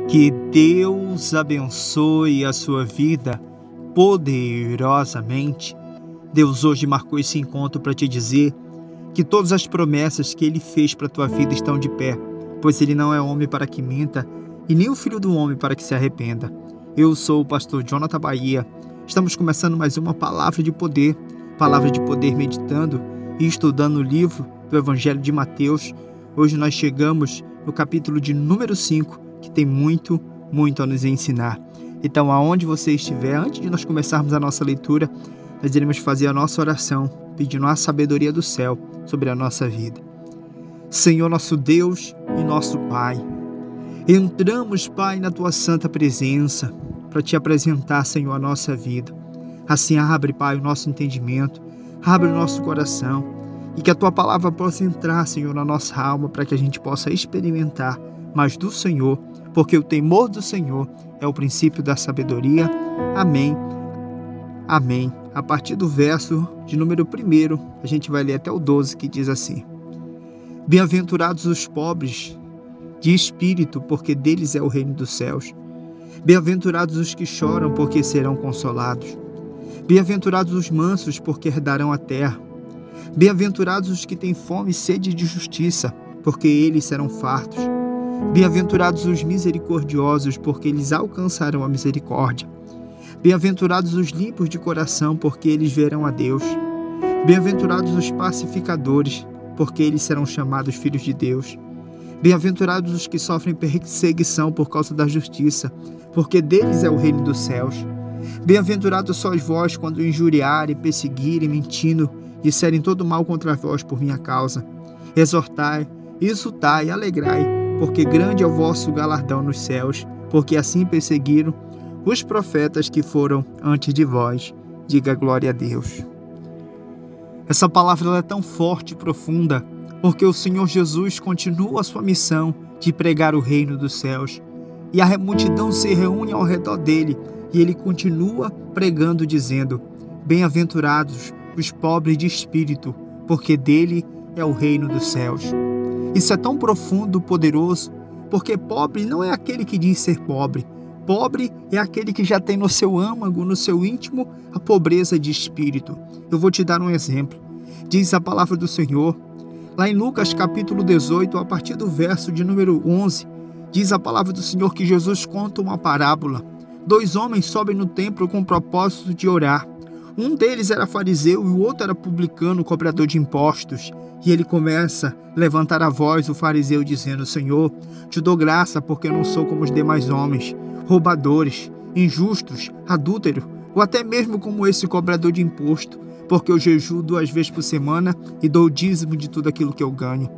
Que Deus abençoe a sua vida poderosamente. Deus hoje marcou esse encontro para te dizer que todas as promessas que Ele fez para a tua vida estão de pé, pois Ele não é homem para que minta e nem o filho do homem para que se arrependa. Eu sou o pastor Jonathan Bahia. Estamos começando mais uma palavra de poder meditando e estudando o livro do Evangelho de Mateus. Hoje nós chegamos no capítulo de número 5, que tem muito a nos ensinar. Então, aonde você estiver, antes de nós começarmos a nossa leitura, nós iremos fazer a nossa oração, pedindo a sabedoria do céu sobre a nossa vida. Senhor, nosso Deus e nosso Pai, entramos, Pai, na Tua santa presença para Te apresentar, Senhor, a nossa vida. Assim, abre, Pai, o nosso entendimento, abre o nosso coração e que a Tua palavra possa entrar, Senhor, na nossa alma para que a gente possa experimentar mais do Senhor, porque o temor do Senhor é o princípio da sabedoria. Amém. Amém. A partir do verso de número 1, a gente vai ler até o 12, que diz assim: Bem-aventurados os pobres de espírito, porque deles é o reino dos céus. Bem-aventurados os que choram, porque serão consolados. Bem-aventurados os mansos, porque herdarão a terra. Bem-aventurados os que têm fome e sede de justiça, porque eles serão fartos. Bem-aventurados os misericordiosos, porque eles alcançarão a misericórdia. Bem-aventurados os limpos de coração, porque eles verão a Deus. Bem-aventurados os pacificadores, porque eles serão chamados filhos de Deus. Bem-aventurados os que sofrem perseguição por causa da justiça, porque deles é o reino dos céus. Bem-aventurados sois vós quando injuriarem, perseguirem, mentindo, disserem todo mal contra vós por minha causa. Exortai, exultai, alegrai, porque grande é o vosso galardão nos céus, porque assim perseguiram os profetas que foram antes de vós. Diga glória a Deus. Essa palavra é tão forte e profunda, porque o Senhor Jesus continua a sua missão de pregar o reino dos céus. E a multidão se reúne ao redor dele, e ele continua pregando, dizendo: Bem-aventurados os pobres de espírito, porque dele é o reino dos céus. Isso é tão profundo, poderoso, porque pobre não é aquele que diz ser pobre. Pobre é aquele que já tem no seu âmago, no seu íntimo, a pobreza de espírito. Eu vou te dar um exemplo. Diz a palavra do Senhor, lá em Lucas capítulo 18, a partir do verso de número 11, diz a palavra do Senhor que Jesus conta uma parábola. 2 homens sobem no templo com o propósito de orar. Um deles era fariseu e o outro era publicano, cobrador de impostos. E ele começa a levantar a voz, o fariseu, dizendo: Senhor, te dou graça porque eu não sou como os demais homens, roubadores, injustos, adúlteros, ou até mesmo como esse cobrador de imposto, porque eu jejuo 2 vezes por semana e dou o dízimo de tudo aquilo que eu ganho.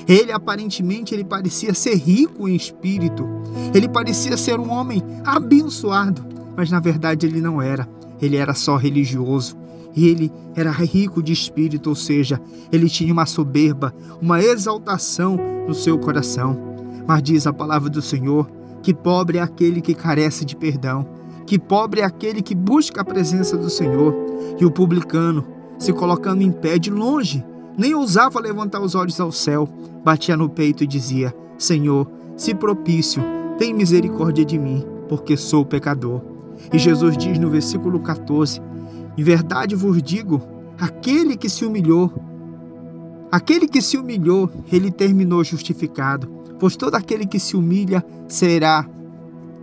Ele, aparentemente, ele parecia ser rico em espírito. Ele parecia ser um homem abençoado, mas na verdade ele não era. Ele era só religioso. E ele era rico de espírito, ou seja, ele tinha uma soberba, uma exaltação no seu coração. Mas diz a palavra do Senhor que pobre é aquele que carece de perdão, que pobre é aquele que busca a presença do Senhor. E o publicano, se colocando em pé de longe, nem ousava levantar os olhos ao céu, batia no peito e dizia: Senhor, se propício, tem misericórdia de mim, porque sou pecador. E Jesus diz no versículo 14: Em verdade vos digo, aquele que se humilhou, ele terminou justificado, pois todo aquele que se humilha será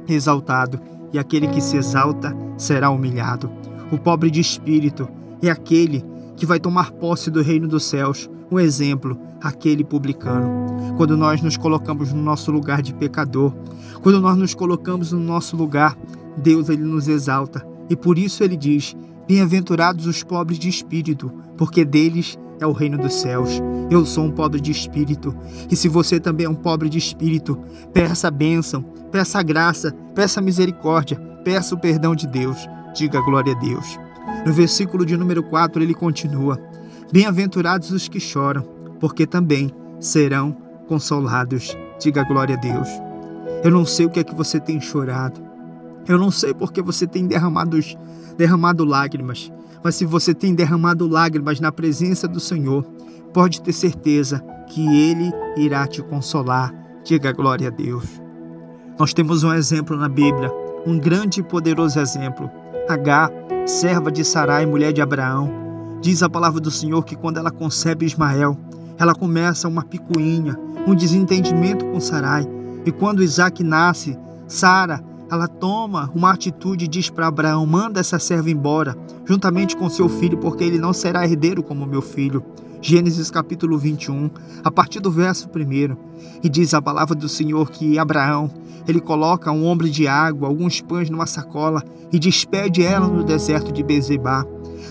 exaltado, e aquele que se exalta será humilhado. O pobre de espírito é aquele que vai tomar posse do reino dos céus. Um exemplo, aquele publicano. Quando nós nos colocamos no nosso lugar de pecador, quando nós nos colocamos no nosso lugar, Deus, ele nos exalta. E por isso ele diz: Bem-aventurados os pobres de espírito, porque deles é o reino dos céus. Eu sou um pobre de espírito. E se você também é um pobre de espírito, peça a bênção, peça a graça, peça a misericórdia, peça o perdão de Deus. Diga glória a Deus. No versículo de número 4 ele continua: Bem-aventurados os que choram, porque também serão consolados. Diga glória a Deus. Eu não sei o que é que você tem chorado. Eu não sei porque você tem derramado lágrimas. Mas se você tem derramado lágrimas na presença do Senhor, pode ter certeza que Ele irá te consolar. Diga glória a Deus. Nós temos um exemplo na Bíblia, um grande e poderoso exemplo. Agar, serva de Sarai, mulher de Abraão. Diz a palavra do Senhor que quando ela concebe Ismael, ela começa uma picuinha, um desentendimento com Sarai. E quando Isaac nasce, Sara, ela toma uma atitude e diz para Abraão: manda essa serva embora, juntamente com seu filho, porque ele não será herdeiro como meu filho. Gênesis capítulo 21, a partir do verso 1. E diz a palavra do Senhor que Abraão, ele coloca um ombro de água, alguns pães numa sacola e despede ela no deserto de Bezebá.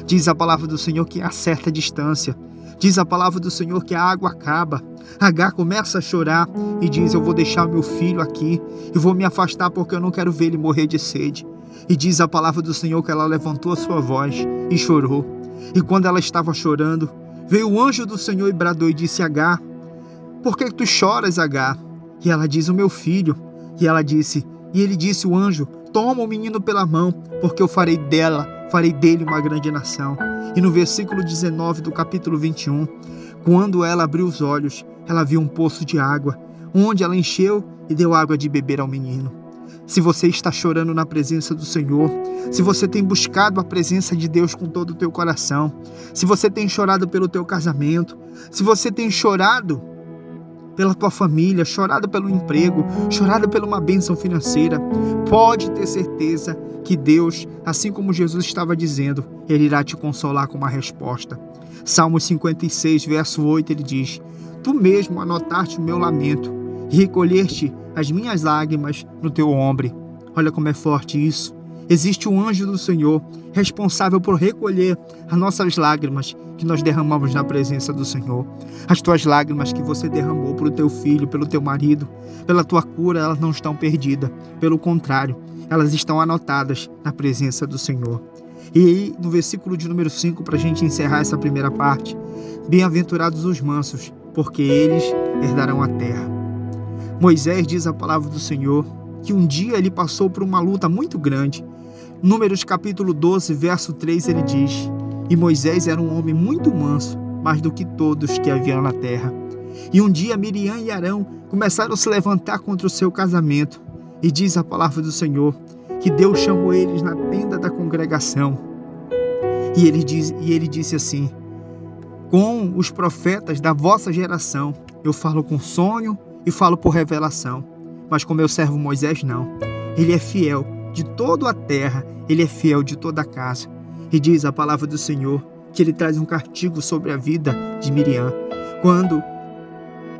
Diz a palavra do Senhor que a certa distância, diz a palavra do Senhor que a água acaba. Agar começa a chorar e diz: eu vou deixar meu filho aqui e vou me afastar porque eu não quero ver ele morrer de sede. E diz a palavra do Senhor que ela levantou a sua voz e chorou. E quando ela estava chorando, veio o anjo do Senhor e bradou e disse: Agar, por que tu choras, Agar? E ela diz: o meu filho. E ele disse, o anjo: toma o menino pela mão, porque eu farei dele uma grande nação. E no versículo 19 do capítulo 21, quando ela abriu os olhos, ela viu um poço de água, onde ela encheu e deu água de beber ao menino. Se você está chorando na presença do Senhor, se você tem buscado a presença de Deus com todo o teu coração, se você tem chorado pelo teu casamento, se você tem chorado pela tua família, chorado pelo emprego, chorado por uma bênção financeira, pode ter certeza que Deus, assim como Jesus estava dizendo, Ele irá te consolar com uma resposta. Salmos 56, verso 8, ele diz: tu mesmo anotaste o meu lamento e recolheste as minhas lágrimas no teu ombro. Olha como é forte isso. Existe um anjo do Senhor responsável por recolher as nossas lágrimas que nós derramamos na presença do Senhor. As tuas lágrimas que você derramou pelo teu filho, pelo teu marido, pela tua cura, elas não estão perdidas. Pelo contrário, elas estão anotadas na presença do Senhor. E aí, no versículo de número 5, para a gente encerrar essa primeira parte: bem-aventurados os mansos, porque eles herdarão a terra. Moisés, diz a palavra do Senhor, que um dia ele passou por uma luta muito grande. Números capítulo 12, verso 3, ele diz: e Moisés era um homem muito manso, mais do que todos que haviam na terra. E um dia Miriam e Arão começaram a se levantar contra o seu casamento. E diz a palavra do Senhor que Deus chamou eles na tenda da congregação. E ele disse assim: com os profetas da vossa geração eu falo com sonho e falo por revelação, mas com meu servo Moisés não. Ele é fiel de toda a terra, ele é fiel de toda a casa. E diz a palavra do Senhor que ele traz um castigo sobre a vida de Miriam. Quando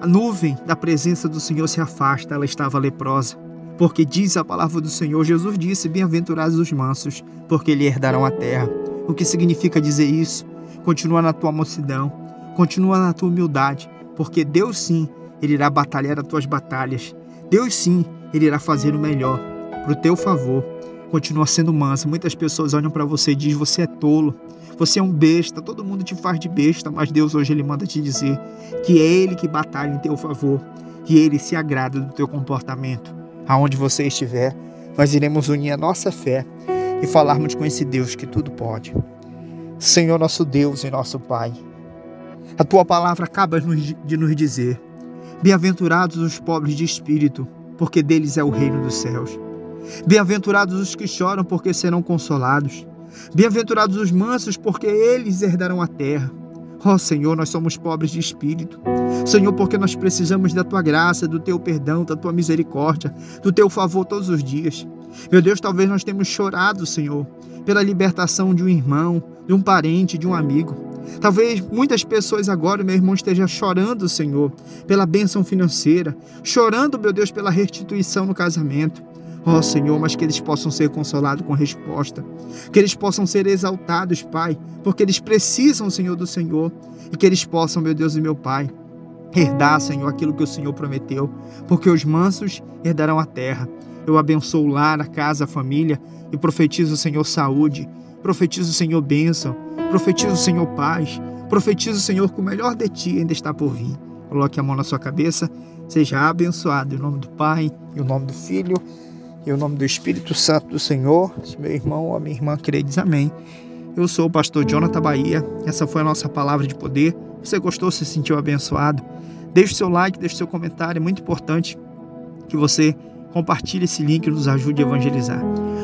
a nuvem da presença do Senhor se afasta, ela estava leprosa. Porque diz a palavra do Senhor, Jesus disse: bem-aventurados os mansos, porque eles herdarão a terra. O que significa dizer isso? Continua na tua mansidão, continua na tua humildade, porque Deus sim, Ele irá batalhar as tuas batalhas. Deus sim, Ele irá fazer o melhor para o teu favor. Continua sendo manso. Muitas pessoas olham para você e dizem: você é tolo, você é um besta, todo mundo te faz de besta, mas Deus hoje Ele manda te dizer que é Ele que batalha em teu favor e Ele se agrada do teu comportamento. Aonde você estiver, nós iremos unir a nossa fé e falarmos com esse Deus que tudo pode. Senhor, nosso Deus e nosso Pai, a tua palavra acaba de nos dizer: bem-aventurados os pobres de espírito, porque deles é o reino dos céus. Bem-aventurados os que choram, porque serão consolados. Bem-aventurados os mansos, porque eles herdarão a terra. Ó Senhor, nós somos pobres de espírito. Senhor, porque nós precisamos da tua graça, do teu perdão, da tua misericórdia, do teu favor todos os dias. Meu Deus, talvez nós tenhamos chorado, Senhor, pela libertação de um irmão, de um parente, de um amigo. Talvez muitas pessoas agora, meu irmão, estejam chorando, Senhor, pela bênção financeira, chorando, meu Deus, pela restituição no casamento. Ó Senhor, mas que eles possam ser consolados com resposta, que eles possam ser exaltados, Pai, porque eles precisam, Senhor, do Senhor, e que eles possam, meu Deus e meu Pai, herdar, Senhor, aquilo que o Senhor prometeu, porque os mansos herdarão a terra. Eu abençoo o lar, a casa, a família, e profetizo, Senhor, saúde, profetizo, Senhor, bênção, profetizo, Senhor, paz, profetizo, Senhor, que o melhor de ti ainda está por vir. Coloque a mão na sua cabeça, seja abençoado, em nome do Pai, em nome do Filho, em nome do Espírito Santo do Senhor. Se meu irmão ou a minha irmã crê, diz amém. Eu sou o pastor Jonathan Bahia. Essa foi a nossa palavra de poder. Você gostou, se sentiu abençoado? Deixe seu like, deixe seu comentário. É muito importante que você Compartilhe esse link e nos ajude a evangelizar.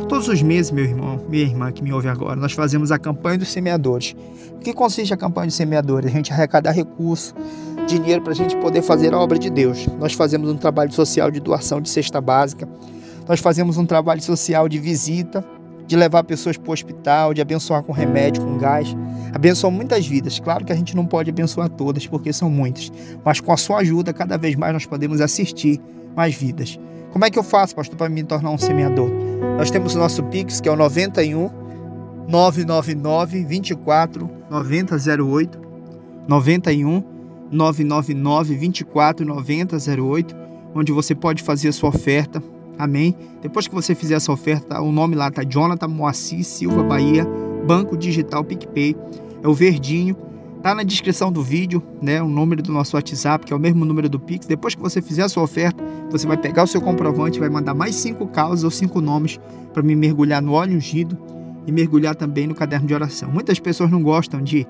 Todos os meses, meu irmão, minha irmã que me ouve agora, nós fazemos a campanha dos semeadores. O que consiste a campanha dos semeadores? A gente arrecadar recursos, dinheiro para a gente poder fazer a obra de Deus. Nós fazemos um trabalho social de doação de cesta básica. Nós fazemos um trabalho social de visita, de levar pessoas para o hospital, de abençoar com remédio, com gás. Abençoa muitas vidas. Claro que a gente não pode abençoar todas, porque são muitas. Mas com a sua ajuda, cada vez mais nós podemos assistir mais vidas. Como é que eu faço, pastor, para me tornar um semeador? Nós temos o nosso Pix, que é o 91 999 24 9008. 91 999 24 9008, onde você pode fazer a sua oferta. Amém? Depois que você fizer essa oferta, o nome lá está Jonathan Moacir Silva Bahia, Banco Digital PicPay. É o verdinho. Está na descrição do vídeo, né? O número do nosso WhatsApp, que é o mesmo número do Pix. Depois que você fizer a sua oferta, você vai pegar o seu comprovante, vai mandar mais 5 causas ou 5 nomes para me mergulhar no óleo ungido e mergulhar também no caderno de oração. Muitas pessoas não gostam de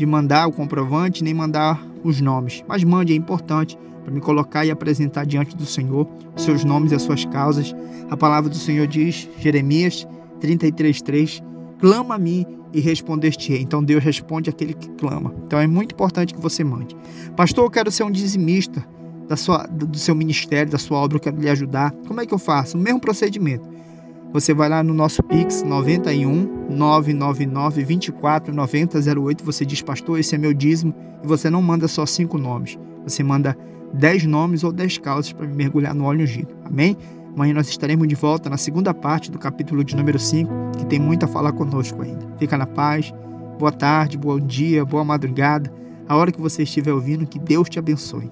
mandar o comprovante, nem mandar os nomes. Mas mande, é importante para me colocar e apresentar diante do Senhor os seus nomes e as suas causas. A palavra do Senhor diz, Jeremias 33:3, clama a mim e responder-te-ei. Então Deus responde àquele que clama. Então é muito importante que você mande. Pastor, eu quero ser um dizimista do seu ministério, da sua obra, eu quero lhe ajudar. Como é que eu faço? O mesmo procedimento. Você vai lá no nosso Pix, 91 999 24 9008. Você diz, pastor, esse é meu dízimo. E você não manda só 5 nomes. Você manda 10 nomes ou 10 causas para me mergulhar no óleo ungido. Amém? Amanhã nós estaremos de volta na segunda parte do capítulo de número 5, que tem muito a falar conosco ainda. Fica na paz. Boa tarde, bom dia, boa madrugada. A hora que você estiver ouvindo, que Deus te abençoe.